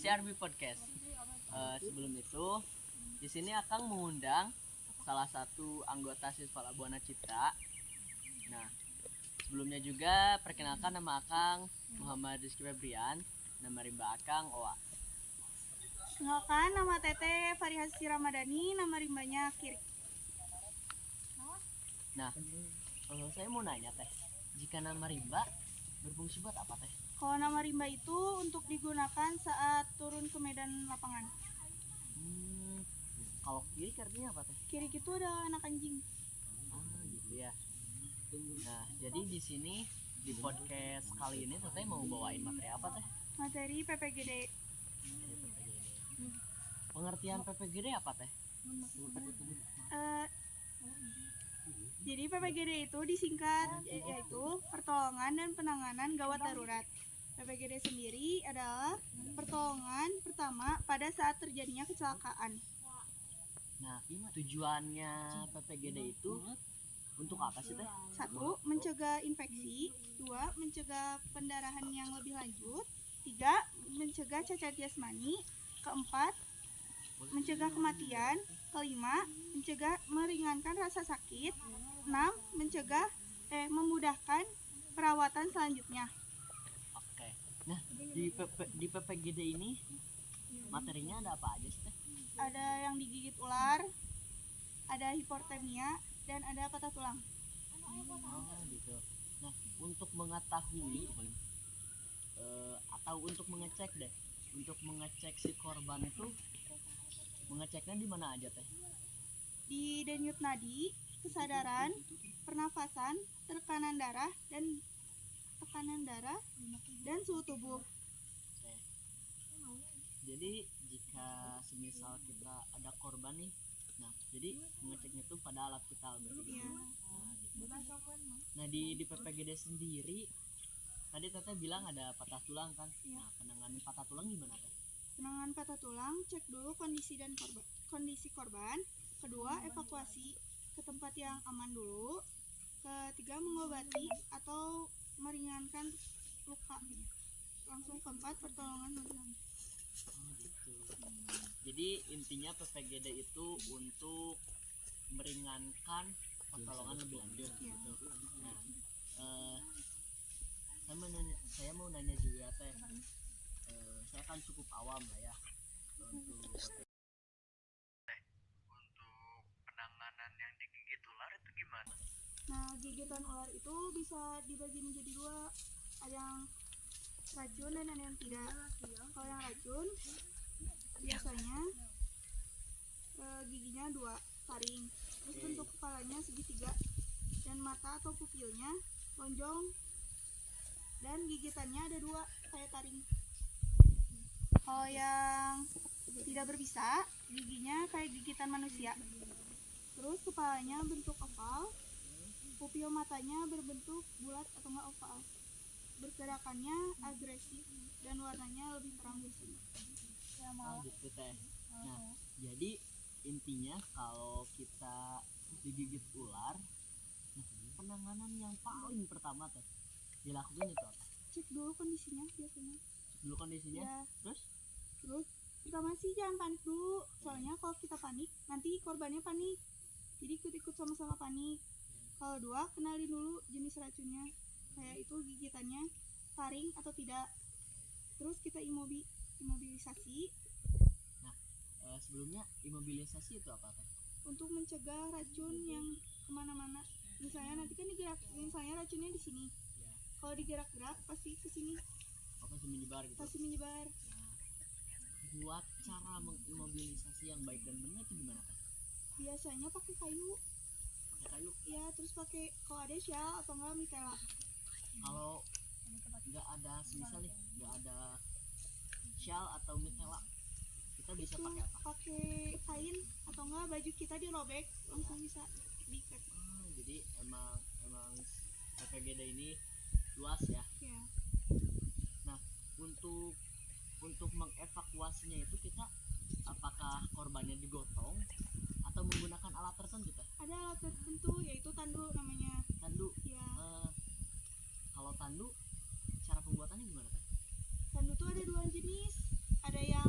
CRB Podcast. Sebelum itu, di sini akan mengundang salah satu anggota Siswa Labuana Citra. Nah, sebelumnya juga perkenalkan nama Akang Muhammad Rizky Febrian, nama rimba Akang Oa. Kenalkan, nama Tete Farihasi Ramadhani, nama rimbanya Kiri. Nah, saya mau nanya teh, jika nama rimba berfungsi buat apa teh? Kalau nama rimba itu untuk digunakan saat turun ke medan lapangan. Kalau kiri artinya apa teh? Kiri itu ada anak anjing. Gitu ya. Nah, jadi di sini di podcast kali ini Teteh mau bawain materi apa teh? Materi PPGD. Pengertian PPGD apa teh? Jadi PPGD itu disingkat yaitu pertolongan dan penanganan gawat darurat. PPGD sendiri adalah pertolongan pertama pada saat terjadinya kecelakaan. Nah, tujuannya PPGD itu untuk apa sih teh? 1. Mencegah infeksi. 2. Mencegah pendarahan yang lebih lanjut. 3. Mencegah cacat jasmani. 4. Mencegah kematian. 5. Mencegah meringankan rasa sakit. 6. Memudahkan perawatan selanjutnya. Oke. Nah, di PPGD ini materinya ada apa aja sih teh? Ada yang digigit ular, ada hipotermia, dan ada patah tulang. Gitu. Nah, untuk mengetahui atau untuk mengecek deh, untuk mengecek si korban itu mengeceknya di mana aja teh? Di denyut nadi, kesadaran, pernafasan, tekanan darah, dan suhu tubuh. Jadi jika semisal kita ada korban nih, nah jadi mengeceknya tuh pada alat vital berarti. Ya. Nah di PPGD sendiri tadi Teteh bilang ada patah tulang kan? Ya. Nah penanganan patah tulang gimana teh? Penanganan patah tulang, cek dulu kondisi korban. Kedua, evakuasi ke tempat yang aman dulu. Ketiga, mengobati atau meringankan luka. Langsung keempat, pertolongan non. Gitu. Jadi intinya PPGD itu untuk meringankan pertolongan lebih lanjut Ya. gitu. Nah, saya mau nanya juga teh. Saya kan cukup awam lah ya untuk penanganan yang digigit ular itu gimana? Nah, gigitan ular itu bisa dibagi menjadi dua. Ada yang racun dan ada yang tidak. Kalau yang racun biasanya giginya 2 taring, terus bentuk kepalanya segitiga, dan mata atau pupilnya lonjong, dan gigitannya ada 2 kayak taring. Kalau yang tidak berbisa, giginya kayak gigitan manusia, terus kepalanya bentuk oval, pupil matanya berbentuk bulat atau enggak oval, bergerakannya agresif, dan warnanya lebih terang biasanya. Gitu teh. Nah, jadi intinya kalau kita digigit ular, nah, penanganan yang paling pertama teh dilakukan itu apa? Cek dulu kondisinya biasanya. Cek dulu kondisinya. Ya. Terus Pertama sih jangan panik dulu, soalnya kalau kita panik nanti korbannya panik, jadi ikut-ikut sama-sama panik. Kalau 2, kenalin dulu jenis racunnya, kayak itu gigitannya taring atau tidak. Terus kita imobilisasi. Nah, sebelumnya imobilisasi itu apa teh? Untuk mencegah racun yang kemana-mana. Misalnya nanti kan misalnya racunnya di sini. Ya. Kalau digerak-gerak pasti ke sini. Pasti menyebar gitu. Pasti menyebar. Nah, buat cara mengimobilisasi yang baik dan benar itu gimana teh? Biasanya pakai kayu. Pakai kayu. Ya, terus pakai kalau ada shell atau enggak mitela. Kalau nggak ada semisal nih, nggak ada shell atau mitela, kita bisa pakai apa? Pakai kain atau enggak baju kita dirobek langsung bisa diikat. Jadi emang PPGD ini luas ya. Ya. Nah, untuk mengevakuasinya itu kita apakah korbannya digotong atau menggunakan alat tertentu teh? Ada alat tertentu yaitu tandu namanya. Tandu. Ya. Kalau tandu cara pembuatannya gimana teh? Tandu tuh ada 2 jenis. Ada yang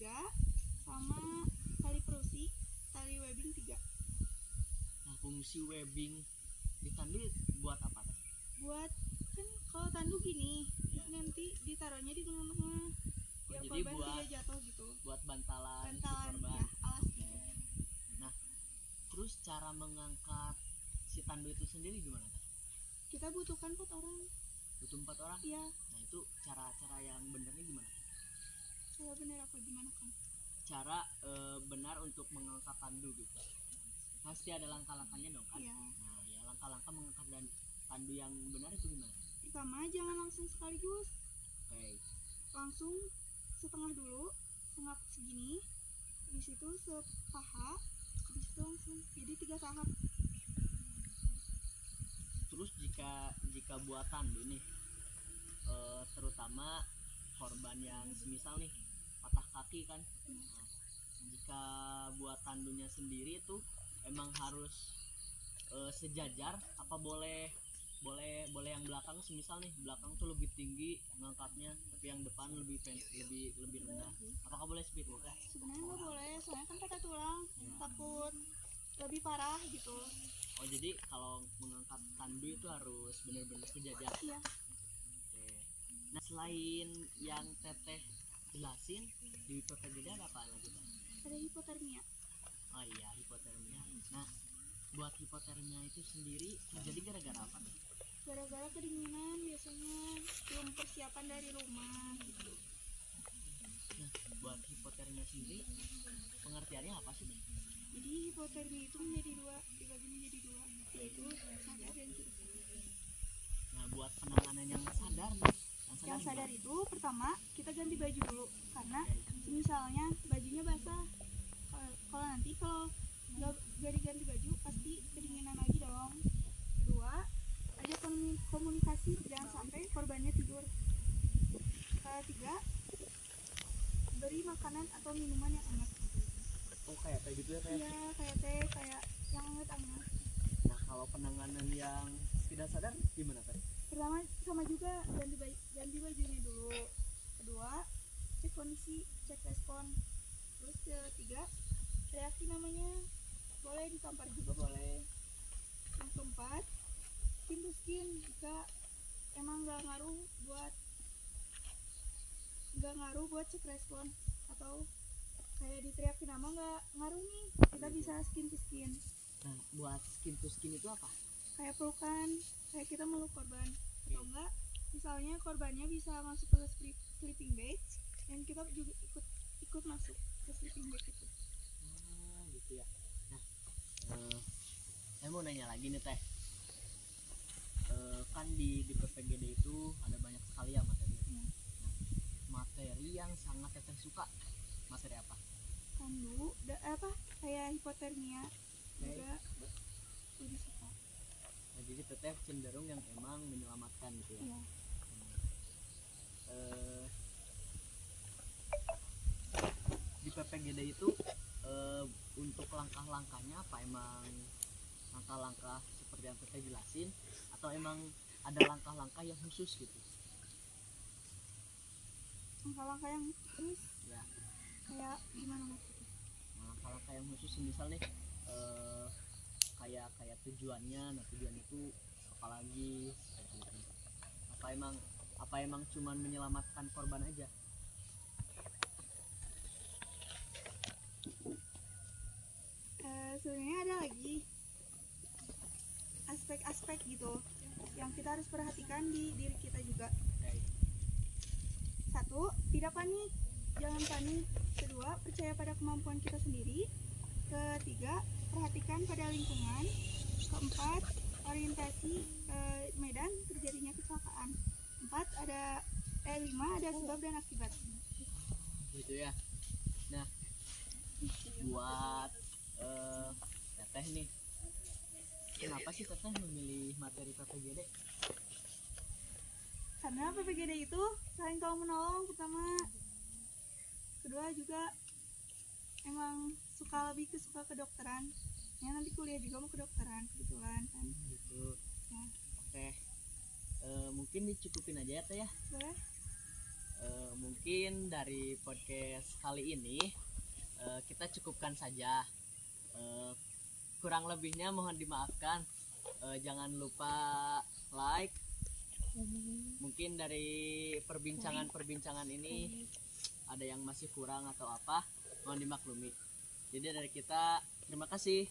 3 sama tali perusi, tali webbing 3. Nah, fungsi webbing di tandu buat apa teh? Buat kan kalau tandu gini Ya. nanti ditaruhnya di tengah-tengah biar Jadi korban buat tidak jatuh gitu. buat bantalan si Bantalan korban. ya, alas Oke. gitu. Nah, terus cara mengangkat si tandu itu sendiri gimana teh? Kita butuhkan 4 orang. Butuh 4 orang? Iya, Nah, itu cara-cara yang benernya gimana? kalau benar apa gimana kan? Cara benar untuk mengangkat tandu gitu. Pasti ada langkah-langkahnya dong kan? Iya. Nah, ya langkah-langkah mengangkat dan tandu yang benar itu gimana? Pertama jangan langsung sekaligus. Oke. Langsung setengah dulu, setengah segini. Habis itu sepaha, habis itu langsung. Jadi 3 tahap. Terus jika buat tandu nih, terutama korban yang semisal nih patah kaki kan, nah, jika buat tandunya sendiri itu emang harus sejajar apa boleh boleh yang belakang semisal nih belakang tuh lebih tinggi ngangkatnya tapi yang depan lebih rendah, apakah boleh seperti itu? Sebenarnya nggak boleh, soalnya kan patah tulang, Ya. takut lebih parah gitu. Oh, jadi kalau mengangkat tandu itu harus benar-benar sejajar. Iya. Oke. Nah, selain yang teteh jelasin di PPGD ada apa lagi Teh? Ada hipotermia. Oh iya, hipotermia. Nah, buat hipotermia itu sendiri terjadi gara-gara apa nih? Gara-gara kedinginan biasanya, belum persiapan dari rumah gitu. Nah, buat hipotermia sendiri pengertiannya apa sih? Jadi hipotermia itu menjadi dua, dibagi menjadi dua, yaitu sadar dan tidak sadar. Nah, buat penanganan yang sadar nih, Yang sadar gimana? itu pertama kita ganti baju dulu, karena misalnya bajunya basah. Kalau nanti nggak diganti baju pasti kedinginan lagi dong. Kedua, ada komunikasi, jangan sampai korbannya tidur. Ketiga, beri makanan atau minuman yang hangat. Oh, kayak gitu ya Teh? Iya, kayak teh, kayak yang hangat-hangat. Nah, kalau penanganan yang tidak sadar gimana Teh? Pertama sama juga ganti bajunya dulu. Kedua, cek kondisi, cek respon. Terus ketiga, reaksi namanya, boleh ditampar juga boleh. Yang keempat, skin to skin, jika emang nggak ngaruh buat cek respon atau kayak diteriakin nama nggak ngaruh nih, kita bisa skin to skin. Nah, buat skin to skin itu apa? Kayak pelukan, kayak kita meluk korban. Atau enggak, misalnya korbannya bisa masuk ke sleeping bag dan kita juga ikut masuk ke sleeping bag itu. Gitu ya. Nah, saya mau nanya lagi nih Teh. Kan di PPGD itu ada banyak sekali ya materi. Hmm. Nah, materi yang sangat Teteh suka materi apa? Tandu, kayak hipotermia juga lebih suka. Nah, jadi Teteh cenderung yang emang menyelamatkan gitu ya. Iya. Di PPGD itu untuk langkah-langkahnya apa emang langkah-langkah seperti yang Teteh jelasin atau emang ada langkah-langkah yang khusus gitu? Langkah-langkah yang terus Ya, kayak gimana maksudnya? nah, langkah-langkah yang khusus misal nih kayak tujuannya, nah tujuan itu apa lagi kayak gitu. Apa emang cuman menyelamatkan korban aja? Sebenarnya ada lagi aspek-aspek gitu yang kita harus perhatikan di diri kita juga. Kayak Satu, tidak panik, jangan panik. Kedua, percaya pada kemampuan kita sendiri. Ketiga, perhatikan pada lingkungan. Keempat, orientasi medan terjadinya kecelakaan. Lima, ada sebab dan akibat. gitu ya. Nah, buat Teteh nih, kenapa sih Teteh memilih materi PPGD? Karena PPGD itu saling tolong menolong pertama. Kedua juga emang lebih suka kedokteran. Ya nanti kuliah juga mau kedokteran kebetulan kan. Gitu. Ya, Oke. Mungkin dicukupin aja ya Teh ya. boleh. Mungkin dari podcast kali ini kita cukupkan saja. Kurang lebihnya mohon dimaafkan. Jangan lupa like. Mungkin dari perbincangan ini ada yang masih kurang atau apa, mohon dimaklumi. Jadi dari kita terima kasih.